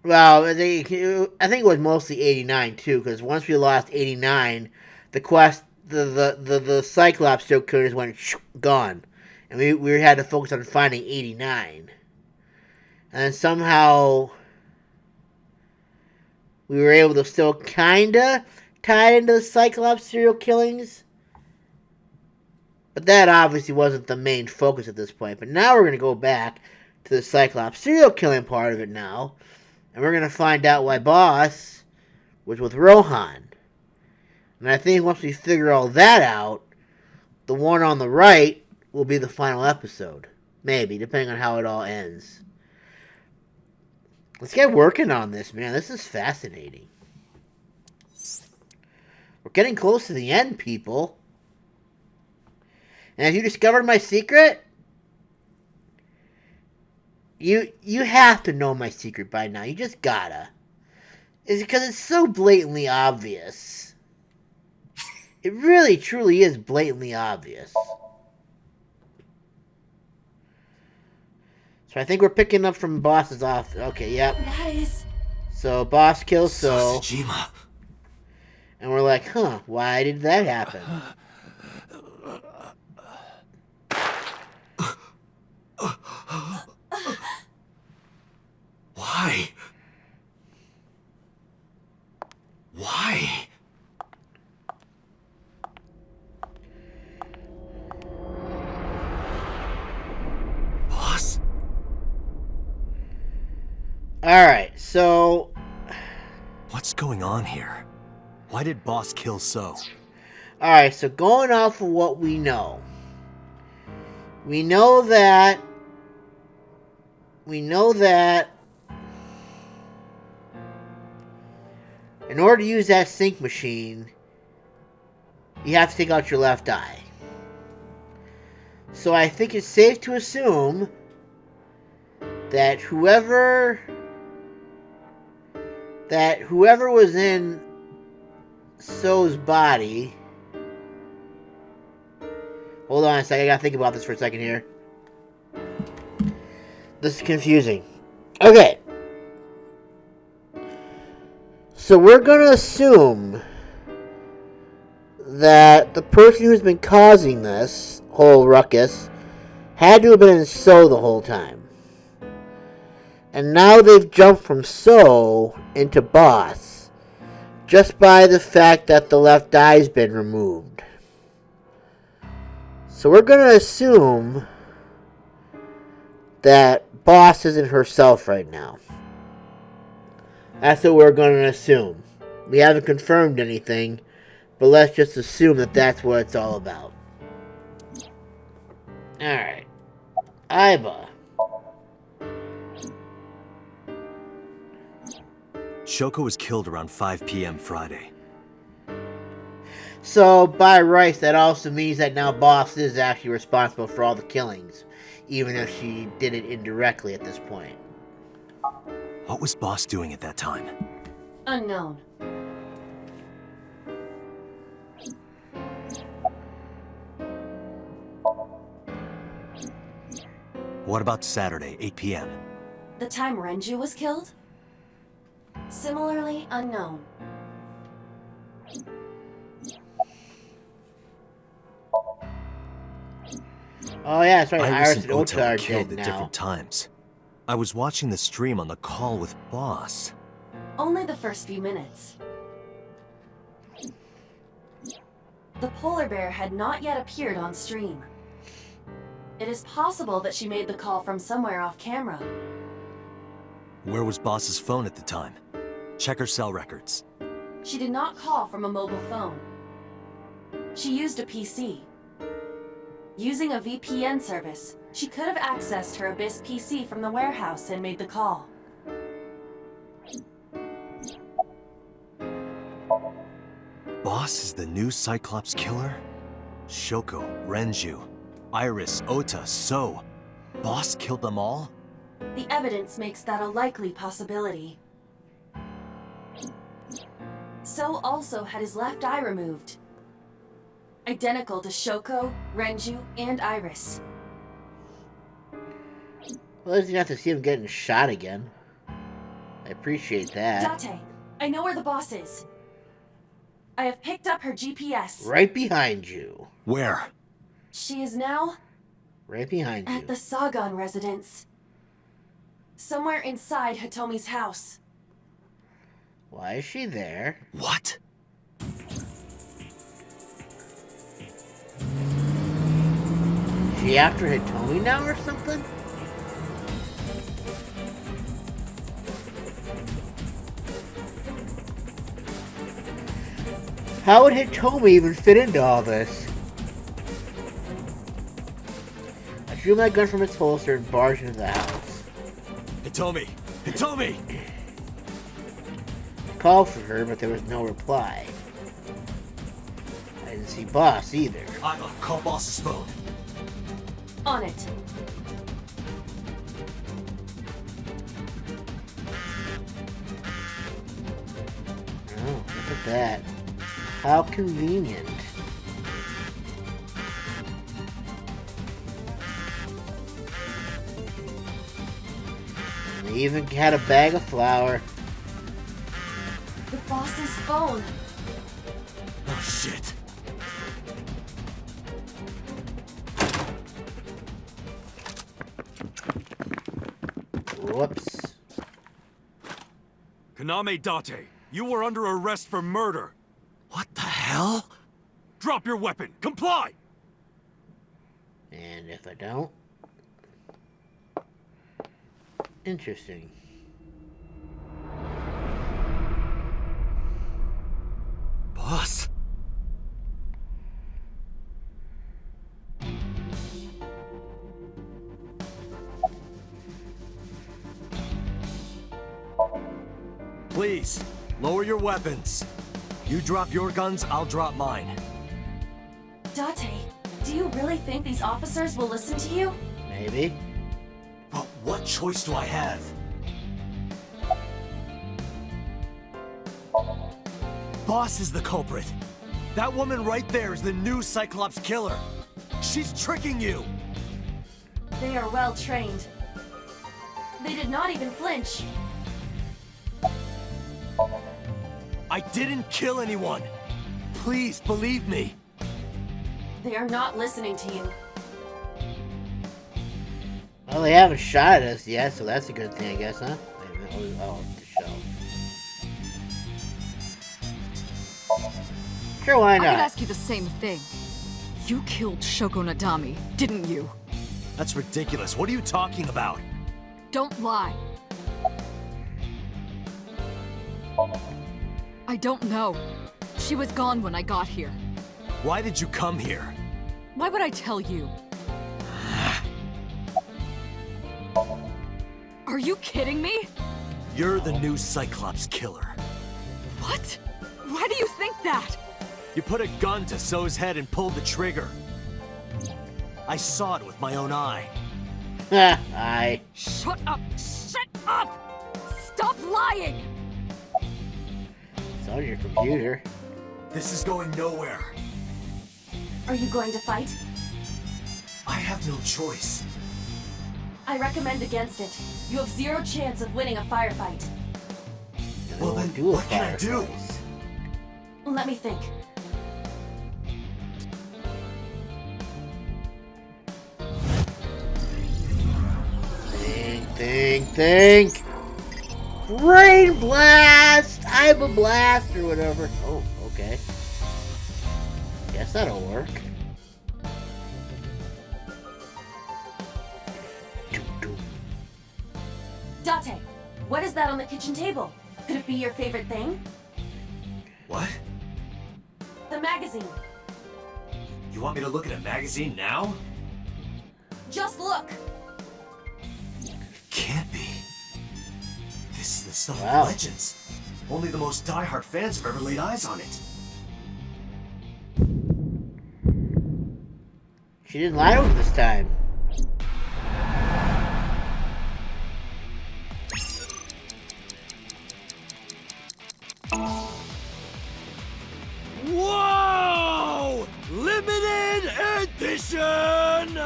Speaker 1: well, I think it was mostly 89 too, because once we lost 89, the Cyclops serial killers went gone. And we had to focus on finding 89. And somehow we were able to still kinda tie into the Cyclops serial killings. But that obviously wasn't the main focus at this point. But now we're going to go back to the Cyclops serial killing part of it now. And we're going to find out why Boss was with Rohan. And I think once we figure all that out, the one on the right will be the final episode. Maybe, depending on how it all ends. Let's get working on this, man. This is fascinating. We're getting close to the end, people. And have you discovered my secret? You have to know my secret by now. You just gotta. It's because it's so blatantly obvious. It really, truly is blatantly obvious. So I think we're picking up from Boss's off. Okay, yep.
Speaker 7: Guys.
Speaker 1: So Boss kills So.
Speaker 4: Sojima.
Speaker 1: And we're like, huh, why did that happen?
Speaker 4: Why? Why? Boss?
Speaker 1: Alright, so...
Speaker 4: What's going on here? Why did Boss kill So?
Speaker 1: Alright, so going off of what we know. We know that in order to use that sync machine, you have to take out your left eye. So I think it's safe to assume that whoever was in So's body... Hold on a second, I gotta think about this for a second here. This is confusing. Okay. So we're gonna assume that the person who's been causing this whole ruckus had to have been in So the whole time. And now they've jumped from So into Boss just by the fact that the left eye's been removed. So we're going to assume that Boss isn't herself right now. That's what we're going to assume. We haven't confirmed anything, but let's just assume that that's what it's all about. Alright. Iba.
Speaker 4: Shoko was killed around 5 p.m. Friday.
Speaker 1: So, by rights, that also means that now Boss is actually responsible for all the killings, even if she did it indirectly at this point.
Speaker 4: What was Boss doing at that time?
Speaker 7: Unknown.
Speaker 4: What about Saturday, 8 p.m.?
Speaker 7: The time Renju was killed? Similarly unknown.
Speaker 1: Oh yeah, that's right.
Speaker 4: Iris
Speaker 1: Iris
Speaker 4: and
Speaker 1: and
Speaker 4: Ota
Speaker 1: Ota
Speaker 4: were
Speaker 1: are
Speaker 4: killed
Speaker 1: dead
Speaker 4: at
Speaker 1: now.
Speaker 4: different times. I was watching the stream on the call with Boss.
Speaker 7: Only the first few minutes. The polar bear had not yet appeared on stream. It is possible that she made the call from somewhere off camera.
Speaker 4: Where was Boss's phone at the time? Check her cell records.
Speaker 7: She did not call from a mobile phone. She used a PC. Using a VPN service, she could have accessed her Abyss PC from the warehouse and made the call.
Speaker 4: Boss is the new Cyclops killer? Shoko, Renju, Iris, Ota, So. Boss killed them all?
Speaker 7: The evidence makes that a likely possibility. So also had his left eye removed. Identical to Shoko, Renju, and Iris.
Speaker 1: Well, at least you have to see him getting shot again. I appreciate that.
Speaker 7: Date, I know where the boss is. I have picked up her GPS.
Speaker 1: Right behind you.
Speaker 4: Where?
Speaker 7: She is now
Speaker 1: Right behind you.
Speaker 7: at the Sagan residence. Somewhere inside Hitomi's house.
Speaker 1: Why is she there?
Speaker 4: What?
Speaker 1: Is she after Hitomi now or something? How would Hitomi even fit into all this? I drew my gun from its holster and barged into the house.
Speaker 4: Hitomi! Hitomi!
Speaker 1: Called for her, but there was no reply. I didn't see Boss either.
Speaker 4: Iva, call Boss's phone.
Speaker 7: On it.
Speaker 1: Oh, look at that. How convenient. And they even had a bag of flour.
Speaker 7: The boss's phone.
Speaker 4: Oh shit.
Speaker 1: Whoops.
Speaker 13: Kaname Date, you were under arrest for murder.
Speaker 4: What the hell?
Speaker 13: Drop your weapon. Comply!
Speaker 1: And if I don't? Interesting.
Speaker 4: Boss? Please, lower your weapons. You drop your guns, I'll drop mine.
Speaker 7: Date, do you really think these officers will listen to you?
Speaker 1: Maybe.
Speaker 4: But what choice do I have? Boss is the culprit. That woman right there is the new Cyclops killer. She's tricking you.
Speaker 7: They are well trained. They did not even flinch.
Speaker 4: I didn't kill anyone. please believe me.
Speaker 7: They are not listening to you.
Speaker 1: Well, they haven't shot at us yet, so that's a good thing, I guess, huh? Wait a minute. Oh, the shelf. Sure, why
Speaker 2: I
Speaker 1: not?
Speaker 2: could ask you the same thing. You killed Shoko Nadami, didn't you?
Speaker 4: That's ridiculous. What are you talking about?
Speaker 2: Don't lie. I don't know. She was gone when I got here.
Speaker 4: Why did you come here?
Speaker 2: Why would I tell you? Are you kidding me?
Speaker 4: You're the new Cyclops killer.
Speaker 2: What? Why do you think that?
Speaker 4: You put a gun to So's head and pulled the trigger. I saw it with my own eye.
Speaker 1: Aye.
Speaker 2: Shut up! Shut up! Stop lying!
Speaker 1: It's on your computer.
Speaker 4: This is going nowhere.
Speaker 7: Are you going to fight?
Speaker 4: I have no choice.
Speaker 7: I recommend against it. You have 0 chance of winning a firefight.
Speaker 4: Well then, what can I do?
Speaker 7: Let me think.
Speaker 1: Think. Brain blast! I'm a blast or whatever. Oh, okay. Guess that'll work.
Speaker 7: Date, what is that on the kitchen table? Could it be your favorite thing?
Speaker 4: What?
Speaker 7: The magazine.
Speaker 4: You want me to look at a magazine now?
Speaker 7: Just look!
Speaker 4: Can't be. This is the stuff
Speaker 1: Wow.
Speaker 4: of legends. Only the most diehard fans have ever laid eyes on it.
Speaker 1: She didn't lie to him this time.
Speaker 13: Whoa! Limited edition!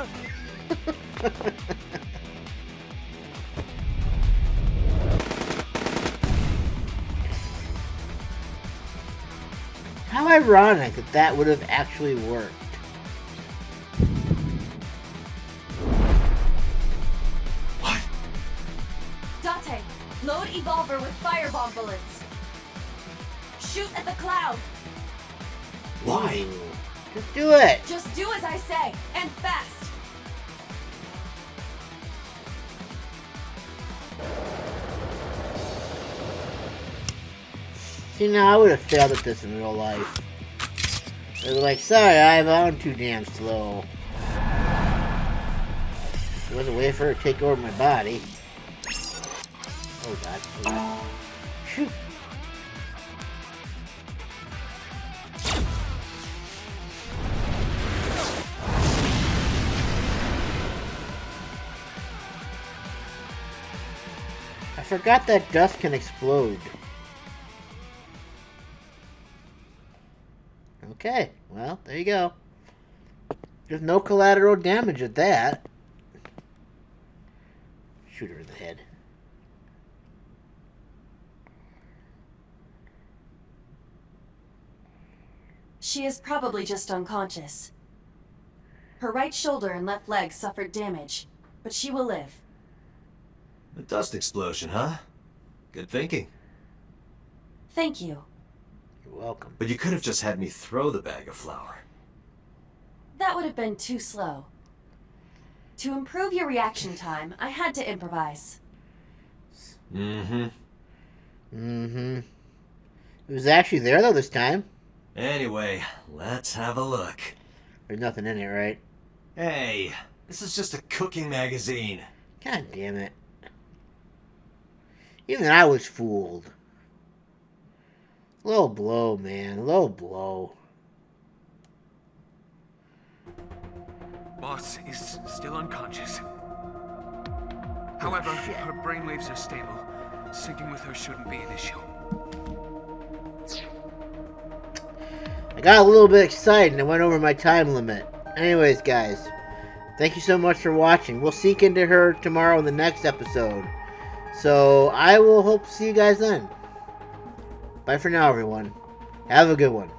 Speaker 1: How ironic that that would have actually worked.
Speaker 7: Date, load Evolver with firebomb bullets. Shoot at the cloud.
Speaker 4: Why?
Speaker 1: Just do it.
Speaker 7: Just do as I say, and fast.
Speaker 1: See, now I would have failed at this in real life. They were like, sorry, I'm too damn slow. There was a way for her to take over my body. Oh god. Oh god. Phew. I forgot that dust can explode. Okay, well, there you go. There's no collateral damage at that. Shoot her in the head.
Speaker 7: She is probably just unconscious. Her right shoulder and left leg suffered damage, but she will live.
Speaker 4: A dust explosion, huh? Good thinking.
Speaker 7: Thank you.
Speaker 1: You're welcome.
Speaker 4: But you could have just had me throw the bag of flour.
Speaker 7: That would have been too slow. To improve your reaction time, I had to improvise.
Speaker 4: Mm-hmm.
Speaker 1: Mm-hmm. It was actually there, though, this time.
Speaker 4: Anyway, let's have a look.
Speaker 1: There's nothing in it, right?
Speaker 4: Hey, this is just a cooking magazine.
Speaker 1: God damn it. Even I was fooled. Low blow, man. Low blow.
Speaker 12: Boss is still unconscious. However, her brainwaves are stable. Syncing with her shouldn't be an issue.
Speaker 1: I got a little bit excited and I went over my time limit. Anyways, guys, thank you so much for watching. We'll seek into her tomorrow in the next episode. So, I will hope to see you guys then. Bye for now, everyone. Have a good one.